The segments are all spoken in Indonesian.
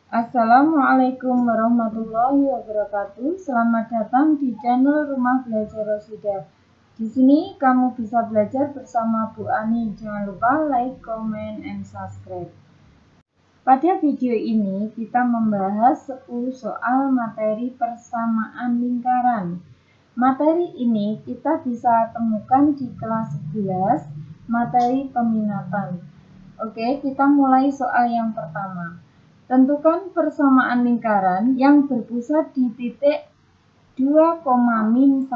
Assalamualaikum warahmatullahi wabarakatuh. Selamat datang di channel Rumah Belajar Rosida. Di sini kamu bisa belajar bersama Bu Ani. Jangan lupa like, comment, and subscribe. Pada video ini kita membahas 10 soal materi persamaan lingkaran. Materi ini kita bisa temukan di kelas 11 materi peminatan. Oke, kita mulai soal yang pertama. Tentukan persamaan lingkaran yang berpusat di titik 2,-1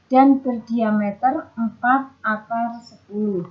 dan berdiameter 4 akar 10.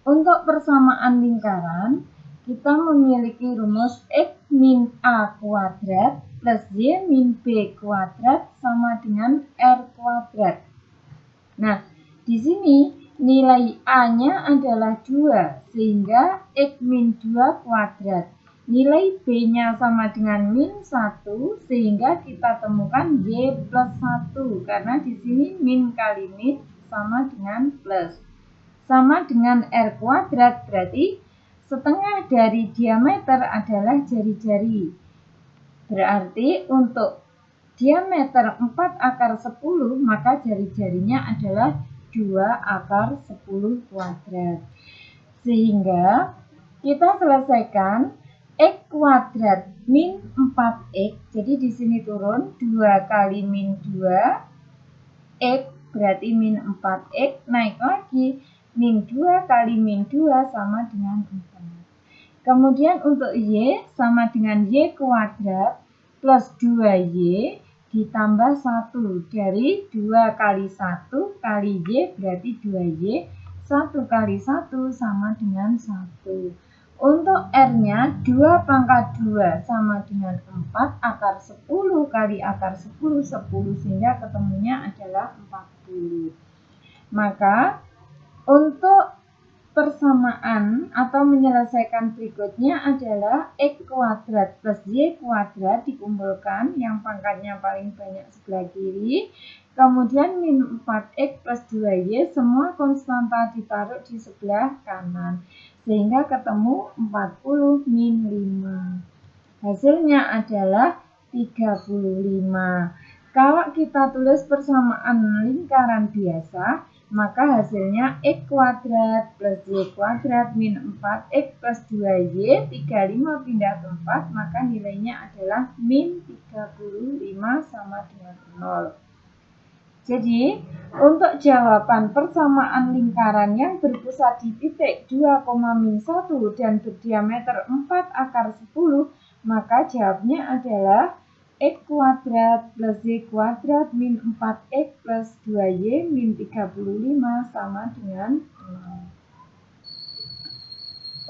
Untuk persamaan lingkaran, kita memiliki rumus X min A kuadrat plus Y min B kuadrat sama dengan R kuadrat. Nah, di sini nilai A-nya adalah 2, sehingga X min 2 kuadrat. Nilai B-nya sama dengan min 1, sehingga kita temukan Y plus 1. Karena di sini min kali min sama dengan plus. Sama dengan R kuadrat, berarti setengah dari diameter adalah jari-jari. Berarti untuk diameter 4 akar 10, maka jari-jarinya adalah 2 akar 10 kuadrat. Sehingga kita selesaikan X kuadrat min 4X. Jadi di sini turun 2 kali min 2. X berarti min 4X. Naik lagi min 2 kali min 2 sama dengan 4. Kemudian untuk Y sama dengan Y kuadrat plus 2Y ditambah 1. Dari 2 kali 1 kali Y berarti 2Y. 1 kali 1 sama dengan 1. Untuk R-nya 2 pangkat 2 sama dengan 4 akar 10 kali akar 10, 10, sehingga ketemunya adalah 40. Maka untuk persamaan atau menyelesaikan berikutnya adalah X kuadrat plus Y kuadrat dikumpulkan, yang pangkatnya paling banyak sebelah kiri. Kemudian min 4X plus 2Y, semua konstanta ditaruh di sebelah kanan. Sehingga ketemu 40 min 5. Hasilnya adalah 35. Kalau kita tulis persamaan lingkaran biasa, maka hasilnya X kuadrat plus Y kuadrat min 4X plus 2Y, 35 pindah ke 4, maka nilainya adalah min 35 sama dengan 0. Jadi, untuk jawaban persamaan lingkaran yang berpusat di titik 2,-1 dan berdiameter 4 akar 10, maka jawabnya adalah X kuadrat plus Y kuadrat min 4X plus 2Y min 35 sama dengan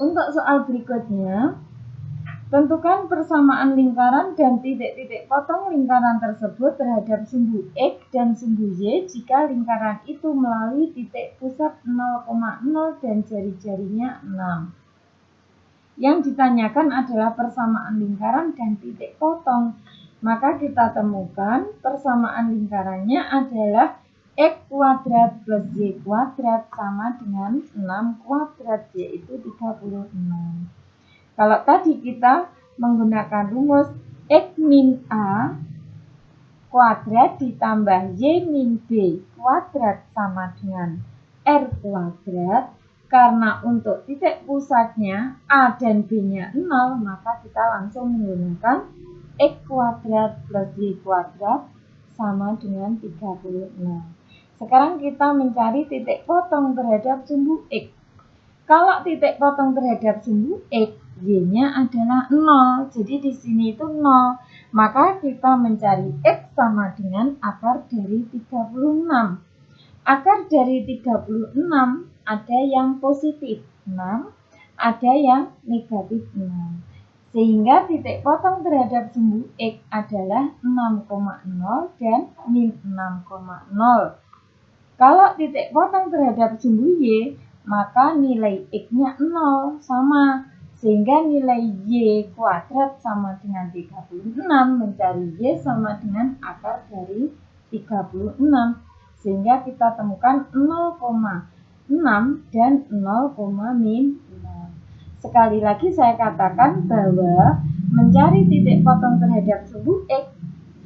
0. Untuk soal berikutnya, tentukan persamaan lingkaran dan titik-titik potong lingkaran tersebut terhadap sumbu X dan sumbu Y jika lingkaran itu melalui titik pusat 0,0 dan jari-jarinya 6. Yang ditanyakan adalah persamaan lingkaran dan titik potong. Maka kita temukan persamaan lingkarannya adalah X kuadrat plus Y kuadrat sama dengan 6 kuadrat, yaitu 36. Kalau tadi kita menggunakan rumus X min A kuadrat ditambah Y min B kuadrat sama dengan R kuadrat, karena untuk titik pusatnya A dan B-nya 0, maka kita langsung menggunakan X kuadrat plus Y kuadrat sama dengan 36. Sekarang kita mencari titik potong terhadap sumbu X. Kalau titik potong terhadap sumbu X, Y-nya adalah 0. Jadi di sini itu 0. Maka kita mencari X sama dengan akar dari 36. Akar dari 36 ada yang positif 6, ada yang negatif 6. Sehingga titik potong terhadap sumbu X adalah 6,0 dan min 6,0. Kalau titik potong terhadap sumbu Y, maka nilai X-nya 0 sama. Sehingga nilai Y kuadrat sama dengan 36, mencari Y sama dengan akar dari 36. Sehingga kita temukan 0,6 dan 0, min 0. Sekali lagi saya katakan bahwa mencari titik potong terhadap sumbu X,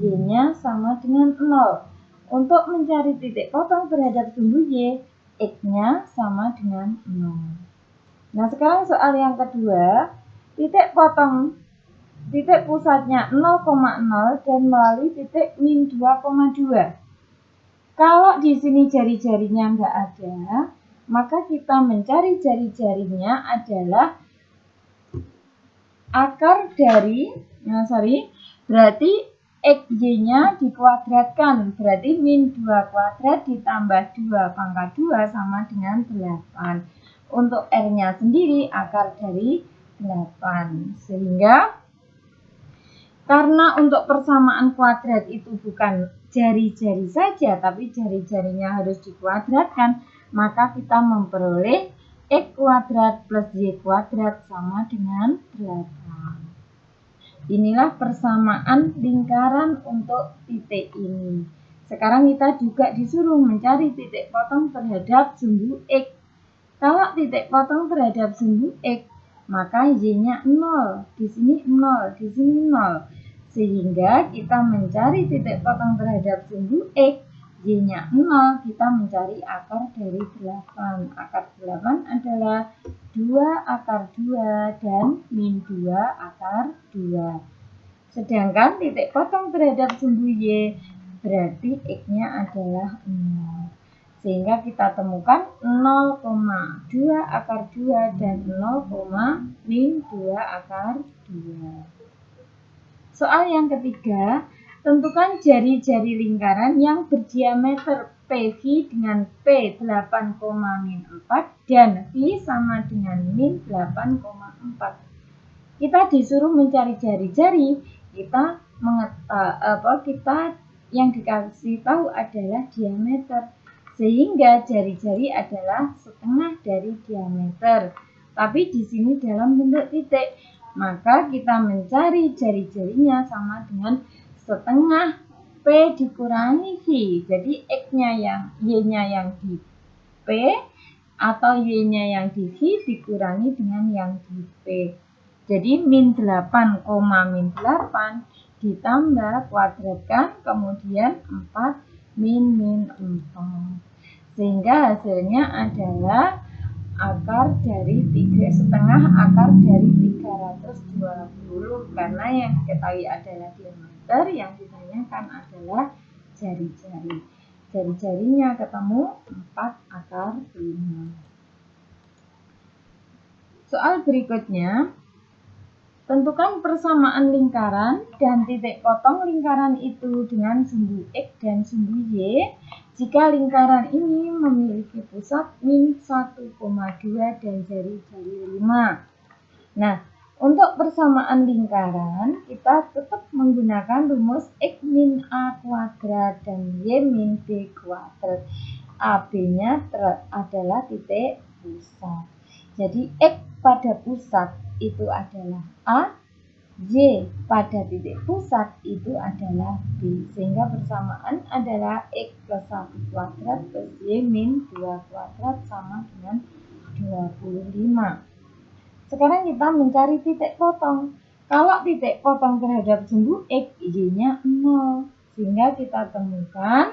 Y-nya sama dengan 0. Untuk mencari titik potong terhadap sumbu Y, X-nya sama dengan 0. Nah, sekarang soal yang kedua, titik pusatnya 0,0 dan melalui titik min 2,2. Kalau di sini jari-jarinya nggak ada, maka kita mencari jari-jarinya adalah akar dari, berarti XY-nya dikuadratkan, berarti min 2 kuadrat ditambah 2 pangkat 2 sama dengan 8. Untuk R-nya sendiri akar dari 8. Sehingga karena untuk persamaan kuadrat itu bukan jari-jari saja, tapi jari-jarinya harus dikuadratkan, maka kita memperoleh X kuadrat plus Y kuadrat sama dengan 8. Inilah persamaan lingkaran untuk titik ini. Sekarang kita juga disuruh mencari titik potong terhadap sumbu X. Kalau titik potong terhadap sumbu X, maka Y-nya 0, di sini 0, di sini 0. Sehingga kita mencari titik potong terhadap sumbu X, Y-nya 0, kita mencari akar dari 8. Akar 8 adalah 2 akar 2 dan min 2 akar 2. Sedangkan titik potong terhadap sumbu Y, berarti X-nya adalah 0. Sehingga kita temukan 0,2 akar 2 dan 0, min 2 akar 2. Soal yang ketiga, tentukan jari-jari lingkaran yang berdiameter PV dengan P 8, min 4 dan V sama dengan min 8,4. Kita disuruh mencari jari-jari, kita yang dikasih tahu adalah diameter. Sehingga jari-jari adalah setengah dari diameter. Tapi di sini dalam bentuk titik. Maka kita mencari jari-jarinya sama dengan setengah P dikurangi V. Jadi Y-nya yang di P atau Y-nya yang di V dikurangi dengan yang di P. Jadi min 8, min 8 ditambah kuadratkan, kemudian 4 min 4. Sehingga hasilnya adalah akar dari 3,5 akar dari 320, karena yang diketahui adalah diameter, yang ditanyakan adalah jari-jari. Jari-jarinya ketemu 4 akar 5. Soal berikutnya, tentukan persamaan lingkaran dan titik potong lingkaran itu dengan sumbu X dan sumbu Y jika lingkaran ini memiliki pusat min 1,2 dan jari-jari 5. Nah, untuk persamaan lingkaran, kita tetap menggunakan rumus X min A kuadrat dan Y min B kuadrat. AB-nya adalah titik pusat. Jadi, X pada pusat itu adalah A, Y pada titik pusat itu adalah B. Sehingga persamaan adalah X plus 1 kuadrat plus Y min 2 kuadrat sama dengan 25. Sekarang kita mencari titik potong. Kalau titik potong terhadap sumbu X, Y-nya 0. Sehingga kita temukan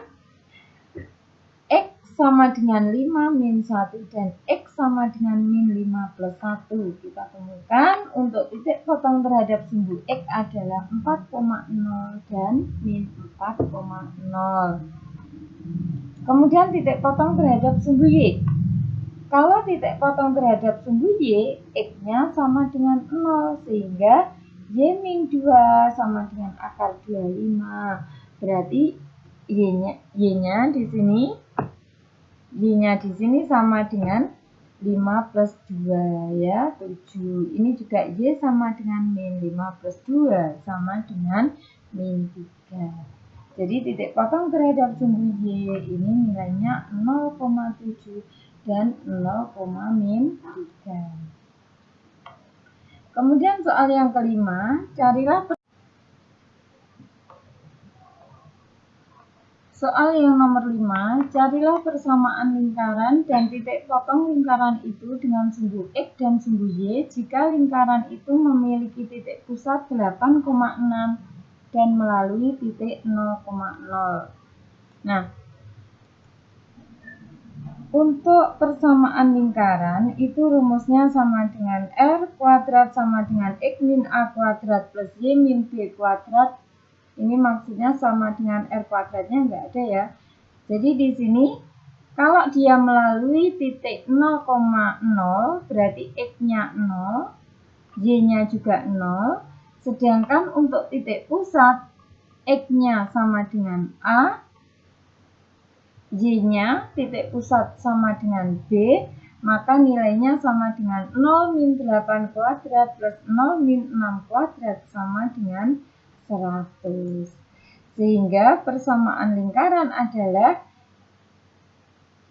X sama dengan 5 min 1 dan X sama dengan min 5 plus 1. Kita temukan untuk titik potong terhadap sumbu X adalah 4,0 dan min 4,0. Kemudian titik potong terhadap sumbu Y. Kalau titik potong terhadap sumbu Y, X-nya sama dengan 0. Sehingga Y min 2 sama dengan akar 25. Berarti Y-nya di sini Y-nya di sini sama dengan 5 plus 2 ya, 7. Ini juga Y sama dengan min 5 plus 2 sama dengan min 3. Jadi titik potong terhadap sumbu Y ini nilainya 0,7 dan 0, min 3. Kemudian soal yang kelima, carilah Soal yang nomor 5, carilah persamaan lingkaran dan titik potong lingkaran itu dengan sumbu X dan sumbu Y jika lingkaran itu memiliki titik pusat 8,6 dan melalui titik 0,0. Nah, untuk persamaan lingkaran itu rumusnya sama dengan R kuadrat sama dengan X min A kuadrat plus Y min B kuadrat. Ini maksudnya sama dengan R kuadratnya nggak ada ya. Jadi di sini kalau dia melalui titik 0,0 berarti X-nya 0, Y-nya juga 0. Sedangkan untuk titik pusat X-nya sama dengan A, Y-nya titik pusat sama dengan B, maka nilainya sama dengan 0 min 8 kuadrat plus 0 min 6 kuadrat sama dengan 100. Sehingga persamaan lingkaran adalah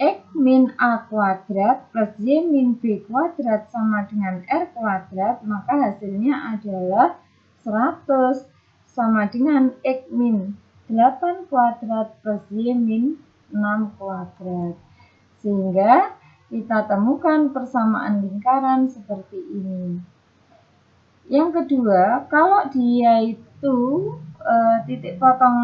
X min A kuadrat plus Y min B kuadrat sama dengan R kuadrat, maka hasilnya adalah 100 sama dengan X min 8 kuadrat plus Y min 6 kuadrat. Sehingga kita temukan persamaan lingkaran seperti ini. Yang kedua, kalau dia itu titik potong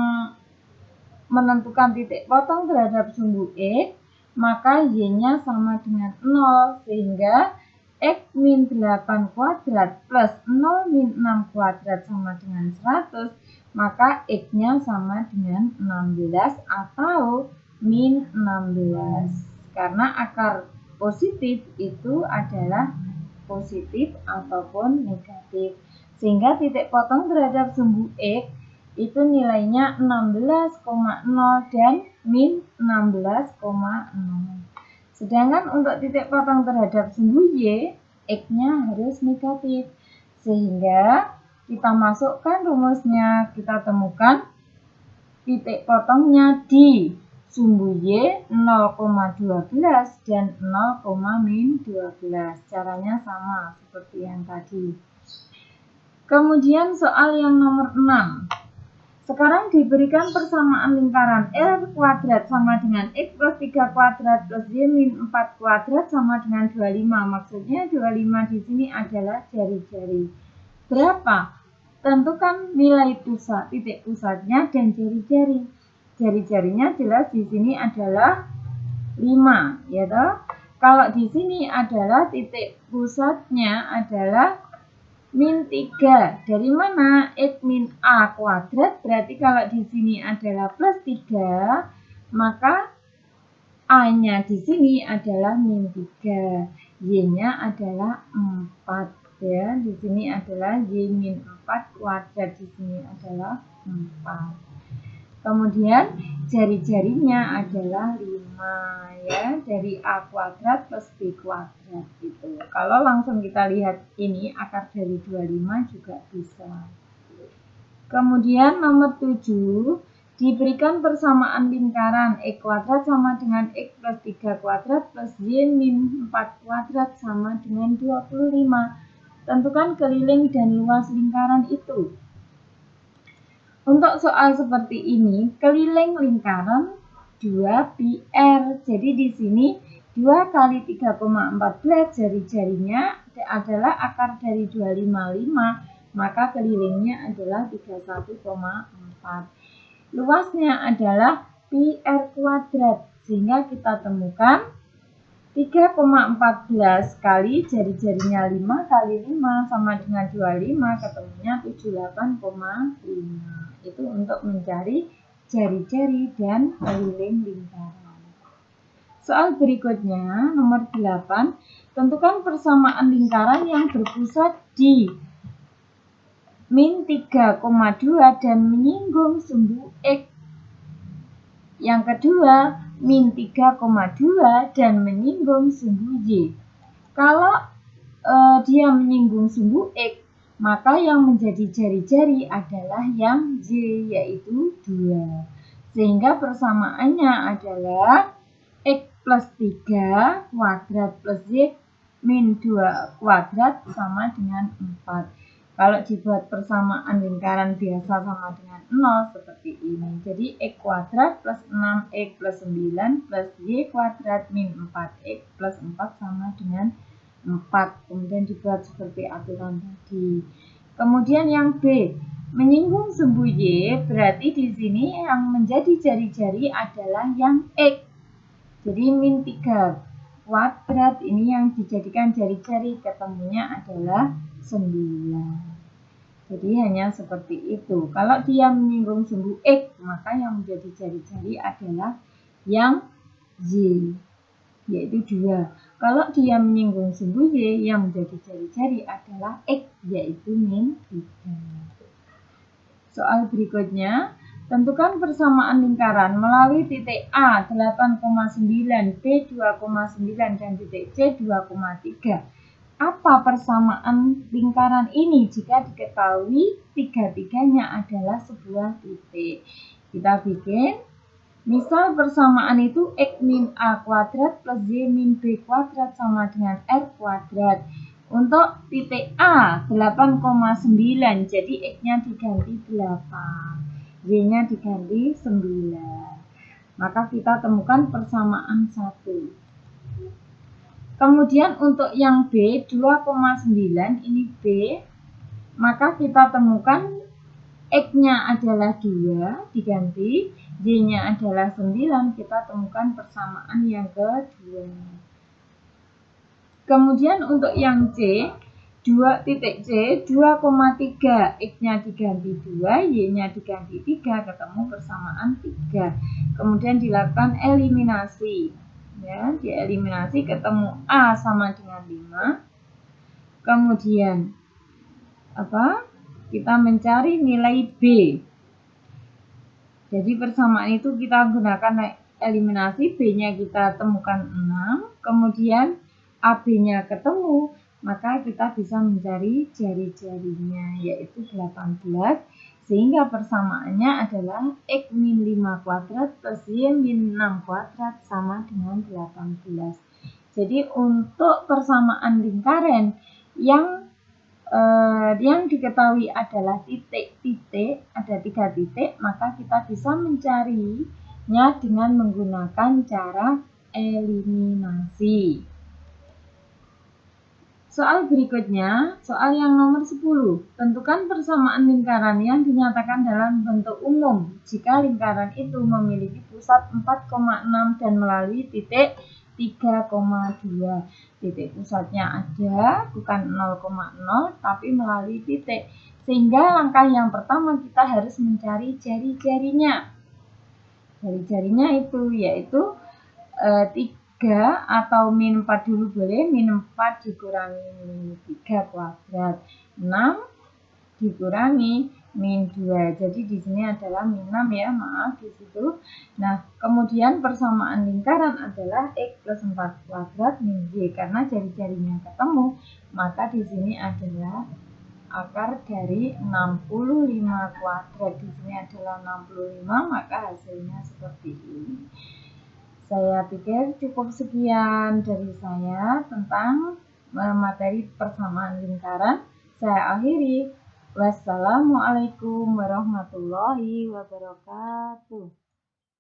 menentukan titik potong terhadap sumbu X, maka Y-nya sama dengan 0, sehingga X min 8 kuadrat plus 0 min 6 kuadrat sama dengan 100, maka X-nya sama dengan 16 atau min 16. Karena akar positif itu adalah positif ataupun negatif. Sehingga titik potong terhadap sumbu X itu nilainya 16,0 dan min 16,0. Sedangkan untuk titik potong terhadap sumbu Y, X-nya harus negatif. Sehingga kita masukkan rumusnya, kita temukan titik potongnya di sumbu Y 0,12 dan 0,-12. Caranya sama seperti yang tadi. Kemudian soal yang nomor 6. Sekarang diberikan persamaan lingkaran R kuadrat sama dengan X plus 3 kuadrat plus Y min 4 kuadrat sama dengan 25. Maksudnya 25 di sini adalah jari-jari. Berapa? Tentukan nilai pusat, titik pusatnya dan jari-jari. Jari-jarinya jelas di sini adalah 5, ya toh? Kalau di sini adalah titik pusatnya adalah min 3. Dari mana? X min A kuadrat, berarti kalau di sini adalah plus 3, maka A-nya di sini adalah min 3. Y-nya adalah 4. Ya, di sini adalah Y min 4 kuadrat, di sini adalah 4. Kemudian jari-jarinya adalah 5 ya, dari A kuadrat plus B kuadrat gitu. Kalau langsung kita lihat ini akar dari 25 juga bisa. Kemudian nomor 7, diberikan persamaan lingkaran X kuadrat sama dengan X plus 3 kuadrat plus Y min 4 kuadrat sama dengan 25. Tentukan keliling dan luas lingkaran itu. Untuk soal seperti ini, keliling lingkaran 2πr. Jadi di sini 2 kali 3,14 jari-jarinya adalah akar dari 255, maka kelilingnya adalah 31,4. Luasnya adalah πr kuadrat, sehingga kita temukan 3,14 kali jari-jarinya 5 kali 5 sama dengan 25, ketemunya 78,5. Itu untuk mencari jari-jari dan keliling lingkaran. Soal berikutnya, nomor 8, tentukan persamaan lingkaran yang berpusat di min 3,2 dan menyinggung sumbu X. Yang kedua, min 3,2 dan menyinggung sumbu Y. Kalau dia menyinggung sumbu X, maka yang menjadi jari-jari adalah yang Y, yaitu 2. Sehingga persamaannya adalah X plus 3 kuadrat plus Y min 2 kuadrat sama dengan 4. Kalau dibuat persamaan lingkaran biasa sama dengan 0 seperti ini. Jadi X kuadrat plus 6X plus 9 plus Y kuadrat min 4X plus 4 sama dengan 4. Kemudian dibuat seperti aturan tadi. Kemudian yang B, menyinggung sumbu Y, berarti di sini yang menjadi jari-jari adalah yang X. Jadi min 3 kuadrat ini yang dijadikan jari-jari, ketemunya adalah 9. Jadi hanya seperti itu. Kalau dia menyinggung sumbu X, maka yang menjadi jari-jari adalah yang Y, yaitu 2. Kalau dia menyinggung sumbu Y, yang menjadi jari-jari adalah X, yaitu min 3. Soal berikutnya, tentukan persamaan lingkaran melalui titik A 8,9, B 2,9, dan titik C 2,3. Apa persamaan lingkaran ini jika diketahui tiga-tiganya adalah sebuah titik? Kita bikin, misal persamaan itu X min A kuadrat plus Y min B kuadrat sama dengan R kuadrat. Untuk titik A 8,9, jadi X-nya diganti 8, Y-nya diganti 9. Maka kita temukan persamaan 1. Kemudian untuk yang B 2,9 ini B, maka kita temukan X-nya adalah 2 diganti, Y-nya adalah 9, kita temukan persamaan yang kedua. Kemudian untuk yang C, titik C 2,3, X-nya diganti 2, Y-nya diganti 3, ketemu persamaan 3. Kemudian dilakukan eliminasi. Ya, dieliminasi ketemu A sama dengan 5. Kemudian kita mencari nilai B. Jadi persamaan itu kita gunakan eliminasi, B-nya kita temukan 6, kemudian AB-nya ketemu, maka kita bisa mencari jari-jarinya, yaitu 18. Sehingga persamaannya adalah X min 5 kuadrat plus Y min 6 kuadrat sama dengan 18. Jadi untuk persamaan lingkaran yang diketahui adalah titik-titik, ada 3 titik, maka kita bisa mencarinya dengan menggunakan cara eliminasi. Soal berikutnya, soal yang nomor 10. Tentukan persamaan lingkaran yang dinyatakan dalam bentuk umum jika lingkaran itu memiliki pusat 4,6 dan melalui titik 3,2. Titik pusatnya ada, bukan 0,0, tapi melalui titik. Sehingga langkah yang pertama kita harus mencari jari-jarinya. Jari-jarinya itu yaitu 3 atau min 4 dulu boleh, min 4 dikurangi min 3 kuadrat, 6 dikurangi min 2. Jadi di sini adalah min 6 ya, maaf di situ. Nah, kemudian persamaan lingkaran adalah X plus 4 kuadrat min Y. Karena jari-jarinya ketemu, maka di sini adalah akar dari 65 kuadrat. Di sini adalah 65, maka hasilnya seperti ini. Saya pikir cukup sekian dari saya tentang materi persamaan lingkaran. Saya akhiri. Wassalamualaikum warahmatullahi wabarakatuh.